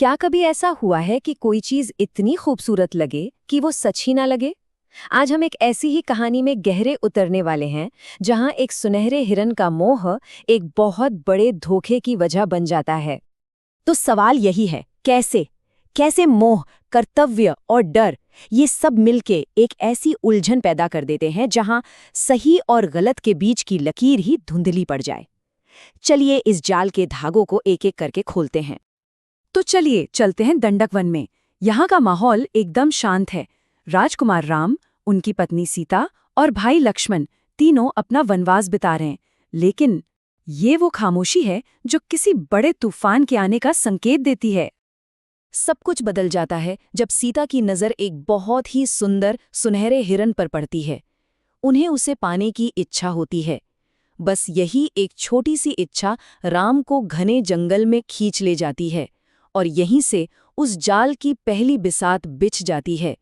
क्या कभी ऐसा हुआ है कि कोई चीज इतनी खूबसूरत लगे कि वो सच ही ना लगे? आज हम एक ऐसी ही कहानी में गहरे उतरने वाले हैं जहां एक सुनहरे हिरन का मोह एक बहुत बड़े धोखे की वजह बन जाता है। तो सवाल यही है, कैसे कैसे मोह, कर्तव्य और डर ये सब मिलके एक ऐसी उलझन पैदा कर देते हैं जहां सही और गलत के बीच की लकीर ही धुंधली पड़ जाए। चलिए इस जाल के धागों को एक एक करके खोलते हैं। तो चलिए चलते हैं दंडक वन में। यहाँ का माहौल एकदम शांत है। राजकुमार राम, उनकी पत्नी सीता और भाई लक्ष्मण तीनों अपना वनवास बिता रहे हैं। लेकिन ये वो खामोशी है जो किसी बड़े तूफान के आने का संकेत देती है। सब कुछ बदल जाता है जब सीता की नज़र एक बहुत ही सुंदर सुनहरे हिरन पर पड़ती है। उन्हें उसे पाने की इच्छा होती है। बस यही एक छोटी सी इच्छा राम को घने जंगल में खींच ले जाती है और यहीं से उस जाल की पहली बिसात बिछ जाती है।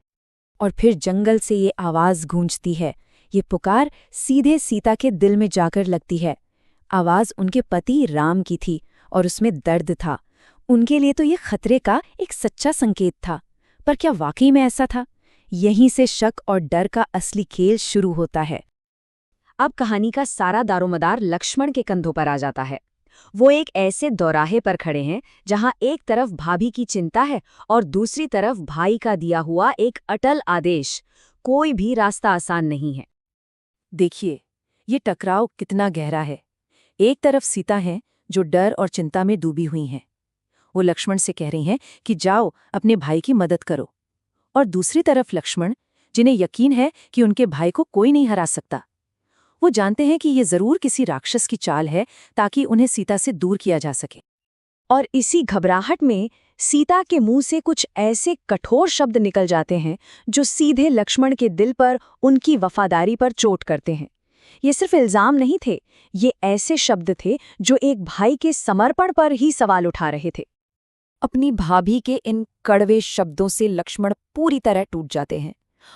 और फिर जंगल से ये आवाज़ गूंजती है। ये पुकार सीधे सीता के दिल में जाकर लगती है। आवाज़ उनके पति राम की थी और उसमें दर्द था। उनके लिए तो ये खतरे का एक सच्चा संकेत था। पर क्या वाकई में ऐसा था? यहीं से शक और डर का असली खेल शुरू होता है। अब कहानी का सारा दारोमदार लक्ष्मण के कंधों पर आ जाता है। वो एक ऐसे दौराहे पर खड़े हैं जहां एक तरफ भाभी की चिंता है और दूसरी तरफ भाई का दिया हुआ एक अटल आदेश। कोई भी रास्ता आसान नहीं है। देखिए, ये टकराव कितना गहरा है। एक तरफ सीता है जो डर और चिंता में डूबी हुई हैं। वो लक्ष्मण से कह रही हैं कि जाओ अपने भाई की मदद करो। और दूसरी तरफ लक्ष्मण, जिन्हें यकीन है कि उनके भाई को कोई नहीं हरा सकता। वो जानते हैं कि ये जरूर किसी राक्षस की चाल है ताकि उन्हें सीता से दूर किया जा सके। और इसी घबराहट में सीता के मुंह से कुछ ऐसे कठोर शब्द निकल जाते हैं जो सीधे लक्ष्मण के दिल पर, उनकी वफादारी पर चोट करते हैं। ये सिर्फ इल्जाम नहीं थे, ये ऐसे शब्द थे जो एक भाई के समर्पण पर ही सवाल उठा रहे थे। अपनी भाभी के इन कड़वे शब्दों से लक्ष्मण पूरी तरह टूट जाते हैं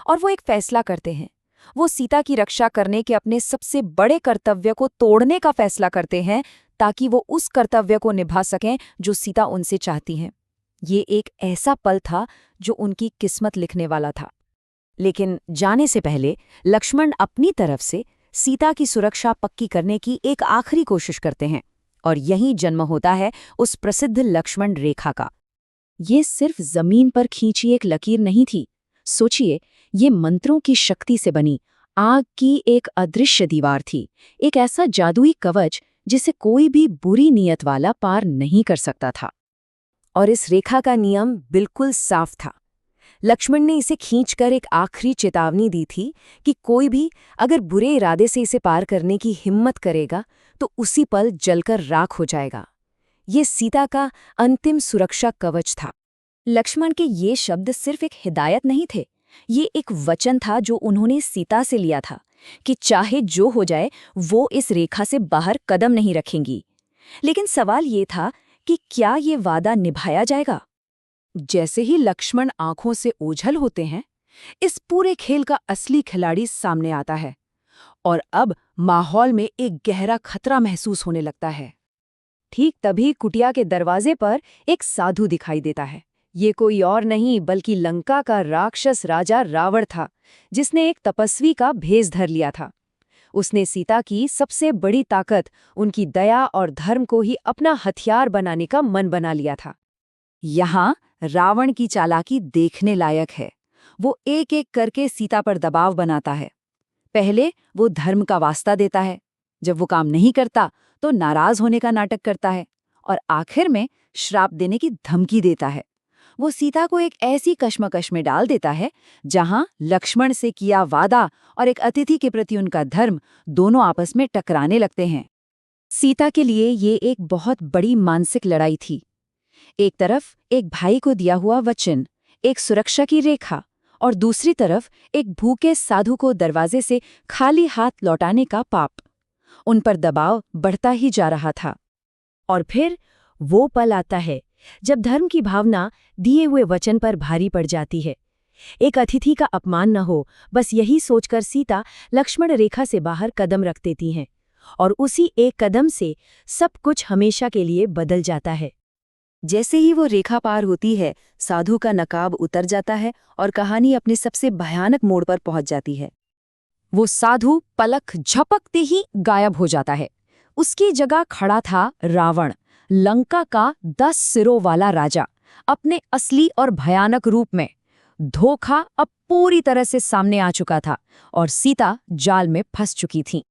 और वो एक फैसला करते हैं। वो सीता की रक्षा करने के अपने सबसे बड़े कर्तव्य को तोड़ने का फैसला करते हैं ताकि वो उस कर्तव्य को निभा सकें जो सीता उनसे चाहती हैं। ये एक ऐसा पल था जो उनकी किस्मत लिखने वाला था। लेकिन जाने से पहले लक्ष्मण अपनी तरफ से सीता की सुरक्षा पक्की करने की एक आखिरी कोशिश करते हैं और यहीं जन्म होता है उस प्रसिद्ध लक्ष्मण रेखा का। ये सिर्फ जमीन पर खींची एक लकीर नहीं थी। सोचिए, ये मंत्रों की शक्ति से बनी आग की एक अदृश्य दीवार थी, एक ऐसा जादुई कवच जिसे कोई भी बुरी नीयत वाला पार नहीं कर सकता था। और इस रेखा का नियम बिल्कुल साफ था। लक्ष्मण ने इसे खींचकर एक आखिरी चेतावनी दी थी कि कोई भी अगर बुरे इरादे से इसे पार करने की हिम्मत करेगा तो उसी पल जलकर राख हो जाएगा। ये सीता का अंतिम सुरक्षा कवच था। लक्ष्मण के ये शब्द सिर्फ एक हिदायत नहीं थे, ये एक वचन था जो उन्होंने सीता से लिया था कि चाहे जो हो जाए वो इस रेखा से बाहर कदम नहीं रखेंगी। लेकिन सवाल ये था कि क्या ये वादा निभाया जाएगा? जैसे ही लक्ष्मण आंखों से ओझल होते हैं, इस पूरे खेल का असली खिलाड़ी सामने आता है और अब माहौल में एक गहरा खतरा महसूस होने लगता है। ठीक तभी कुटिया के दरवाजे पर एक साधु दिखाई देता है। ये कोई और नहीं बल्कि लंका का राक्षस राजा रावण था, जिसने एक तपस्वी का भेष धर लिया था। उसने सीता की सबसे बड़ी ताकत, उनकी दया और धर्म को ही अपना हथियार बनाने का मन बना लिया था। यहाँ रावण की चालाकी देखने लायक है। वो एक एक करके सीता पर दबाव बनाता है। पहले वो धर्म का वास्ता देता है, जब वो काम नहीं करता तो नाराज होने का नाटक करता है और आखिर में श्राप देने की धमकी देता है। वो सीता को एक ऐसी कश्मकश में डाल देता है जहां लक्ष्मण से किया वादा और एक अतिथि के प्रति उनका धर्म दोनों आपस में टकराने लगते हैं। सीता के लिए ये एक बहुत बड़ी मानसिक लड़ाई थी। एक तरफ एक भाई को दिया हुआ वचन, एक सुरक्षा की रेखा, और दूसरी तरफ एक भूखे साधु को दरवाजे से खाली हाथ लौटाने का पाप। उन पर दबाव बढ़ता ही जा रहा था। और फिर वो पल आता है जब धर्म की भावना दिए हुए वचन पर भारी पड़ जाती है। एक अतिथि का अपमान न हो, बस यही सोचकर सीता लक्ष्मण रेखा से बाहर कदम रख देती हैं और उसी एक कदम से सब कुछ हमेशा के लिए बदल जाता है। जैसे ही वो रेखा पार होती है, साधु का नकाब उतर जाता है और कहानी अपने सबसे भयानक मोड़ पर पहुंच जाती है। वो साधु पलक झपकते ही गायब हो जाता है। उसकी जगह खड़ा था रावण, लंका का 10 सिरों वाला राजा, अपने असली और भयानक रूप में। धोखा अब पूरी तरह से सामने आ चुका था और सीता जाल में फंस चुकी थी।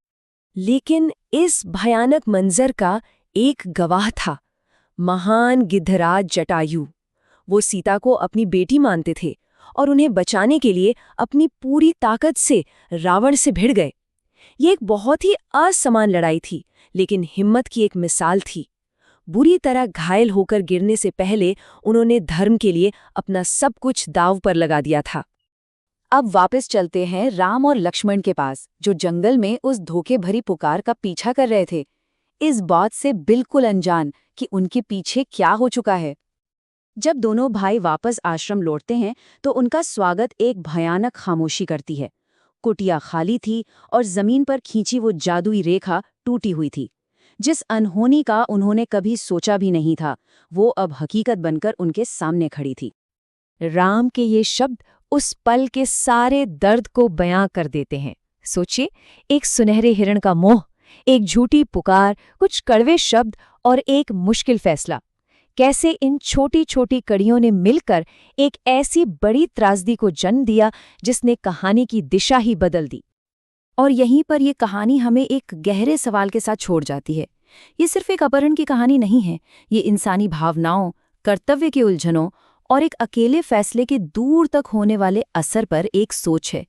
लेकिन इस भयानक मंजर का एक गवाह था, महान गिद्धराज जटायु। वो सीता को अपनी बेटी मानते थे और उन्हें बचाने के लिए अपनी पूरी ताकत से रावण से भिड़ गए। ये एक बहुत ही असमान लड़ाई थी, लेकिन हिम्मत की एक मिसाल थी। बुरी तरह घायल होकर गिरने से पहले उन्होंने धर्म के लिए अपना सब कुछ दांव पर लगा दिया था। अब वापस चलते हैं राम और लक्ष्मण के पास, जो जंगल में उस धोखे भरी पुकार का पीछा कर रहे थे, इस बात से बिल्कुल अनजान कि उनके पीछे क्या हो चुका है। जब दोनों भाई वापस आश्रम लौटते हैं तो उनका स्वागत एक भयानक खामोशी करती है। कुटिया खाली थी और जमीन पर खींची वो जादुई रेखा टूटी हुई थी। जिस अनहोनी का उन्होंने कभी सोचा भी नहीं था, वो अब हकीकत बनकर उनके सामने खड़ी थी। राम के ये शब्द उस पल के सारे दर्द को बयां कर देते हैं। सोचिए, एक सुनहरे हिरण का मोह, एक झूठी पुकार, कुछ कड़वे शब्द और एक मुश्किल फैसला। कैसे इन छोटी छोटी कड़ियों ने मिलकर एक ऐसी बड़ी त्रासदी को जन्म दिया जिसने कहानी की दिशा ही बदल दी। और यहीं पर ये कहानी हमें एक गहरे सवाल के साथ छोड़ जाती है। ये सिर्फ एक अपहरण की कहानी नहीं है, ये इंसानी भावनाओं, कर्तव्य की उलझनों और एक अकेले फैसले के दूर तक होने वाले असर पर एक सोच है।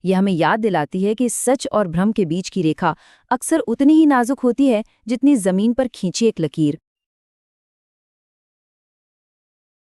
यह हमें याद दिलाती है कि सच और भ्रम के बीच की रेखा अक्सर उतनी ही नाजुक होती है जितनी जमीन पर खींची एक लकीर।